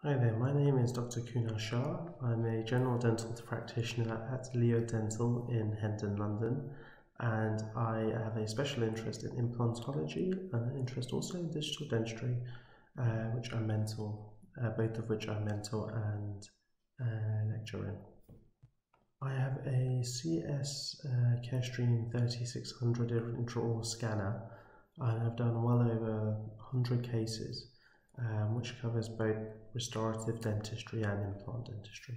Hi there, my name is Dr. Kunal Shah. I'm a general dental practitioner at Leo Dental in Hendon, London, and I have a special interest in implantology and an interest also in digital dentistry, which I mentor, both of which I mentor and lecture in. I have a CS Carestream 3600 intraoral scanner, and I've done well over 100 cases, which covers both restorative dentistry and implant dentistry.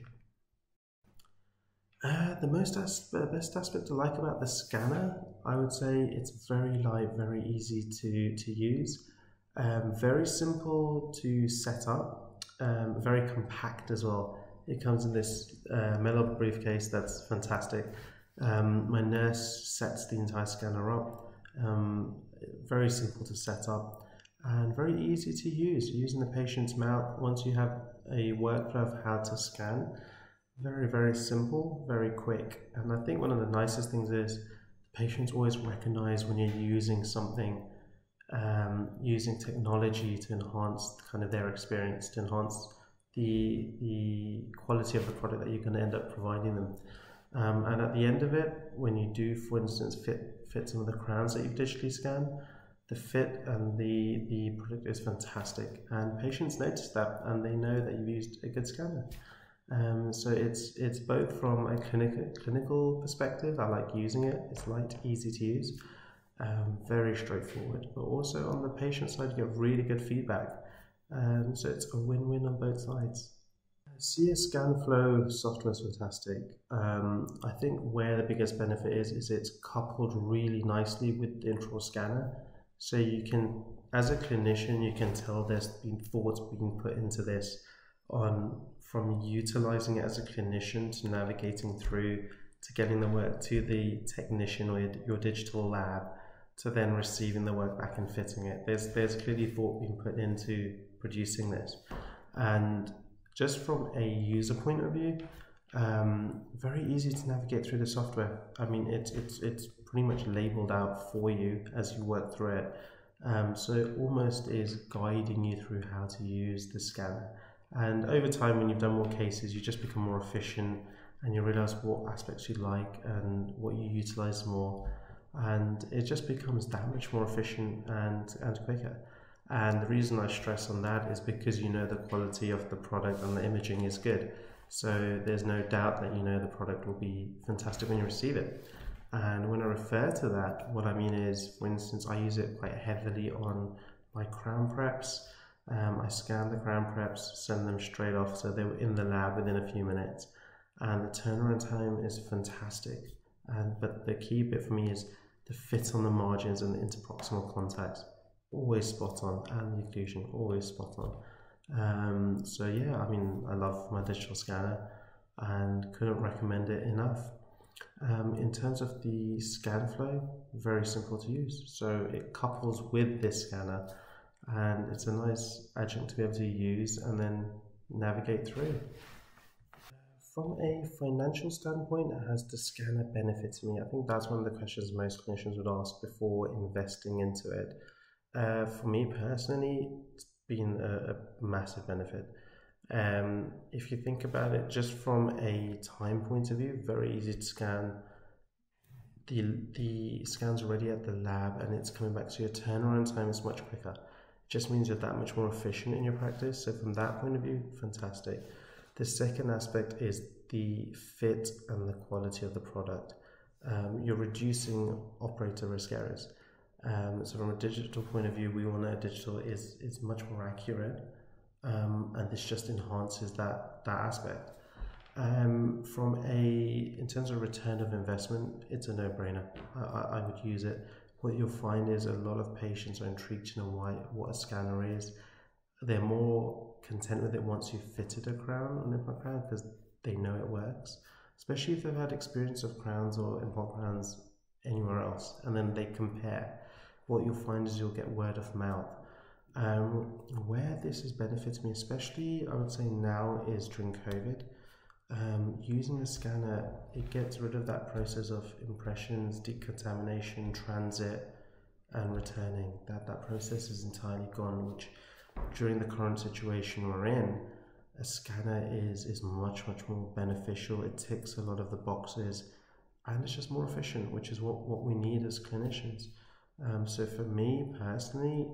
The best aspect I like about the scanner, I would say it's very light, very easy to use, very simple to set up, very compact as well. It comes in this metal briefcase that's fantastic. My nurse sets the entire scanner up, very simple to set up and very easy to use. Using the patient's mouth, once you have a workflow of how to scan, very simple, very quick. And I think one of the nicest things is patients always recognize when you're using something, using technology to enhance kind of their experience, to enhance the quality of the product that you're going to end up providing them. And at the end of it, when you do, for instance, fit some of the crowns that you've digitally scanned, the fit and the product is fantastic, and patients notice that, and they know that you've used a good scanner. So it's both from a clinical perspective. I like using it. It's light, easy to use, very straightforward. But also on the patient side, you get really good feedback. So it's a win-win on both sides. CS Scanflow software is fantastic. I think where the biggest benefit is it's coupled really nicely with the intraoral scanner. So you can, as a clinician, you can tell there's been thoughts being put into this from utilizing it as a clinician to navigating through to getting the work to the technician or your digital lab to then receiving the work back and fitting it. There's clearly thought being put into producing this. And just from a user point of view, very easy to navigate through the software. I mean, it's pretty much labeled out for you as you work through it. So it almost is guiding you through how to use the scanner. And over time, when you've done more cases, you just become more efficient and you realize what aspects you like and what you utilize more. And it just becomes that much more efficient and quicker. And the reason I stress on that is because you know the quality of the product and the imaging is good. So there's no doubt that you know the product will be fantastic when you receive it. And when I refer to that, what I mean is, for instance, I use it quite heavily on my crown preps. I scan the crown preps, send them straight off, so they were in the lab within a few minutes. And the turnaround time is fantastic. But the key bit for me is the fit on the margins and the interproximal contacts. Always spot on, and the occlusion, always spot on. So yeah, I mean, I love my digital scanner and couldn't recommend it enough. In terms of the Scanflow, very simple to use. So it couples with this scanner, and it's a nice adjunct to be able to use and then navigate through. From a financial standpoint, has the scanner benefited me? I think that's one of the questions most clinicians would ask before investing into it. For me personally, it's been a massive benefit. If you think about it, just from a time point of view, very easy to scan. The scan's already at the lab and it's coming back, so your turnaround time is much quicker. It just means you're that much more efficient in your practice. So from that point of view, fantastic. The second aspect is the fit and the quality of the product. You're reducing operator risk errors. So from a digital point of view, we all know digital is much more accurate, and this just enhances that aspect. In terms of return of investment, it's a no-brainer. I would use it. What you'll find is a lot of patients are intrigued to know what a scanner is. They're more content with it once you've fitted a crown, an implant crown, because they know it works, especially if they've had experience of crowns or implant crowns anywhere else, and then they compare. What you'll find is you'll get word of mouth. Where this has benefited me, especially I would say now, is during COVID. Using the scanner, it gets rid of that process of impressions, decontamination, transit, and returning. That process is entirely gone, which during the current situation we're in, a scanner is much more beneficial. It ticks a lot of the boxes, and it's just more efficient, which is what we need as clinicians. So for me personally,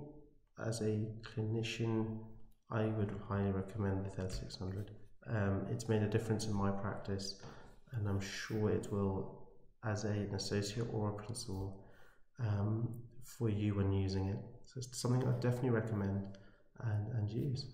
as a clinician, I would highly recommend the 3600. It's made a difference in my practice, and I'm sure it will as an associate or a principal, for you when using it. So it's something I definitely recommend and use.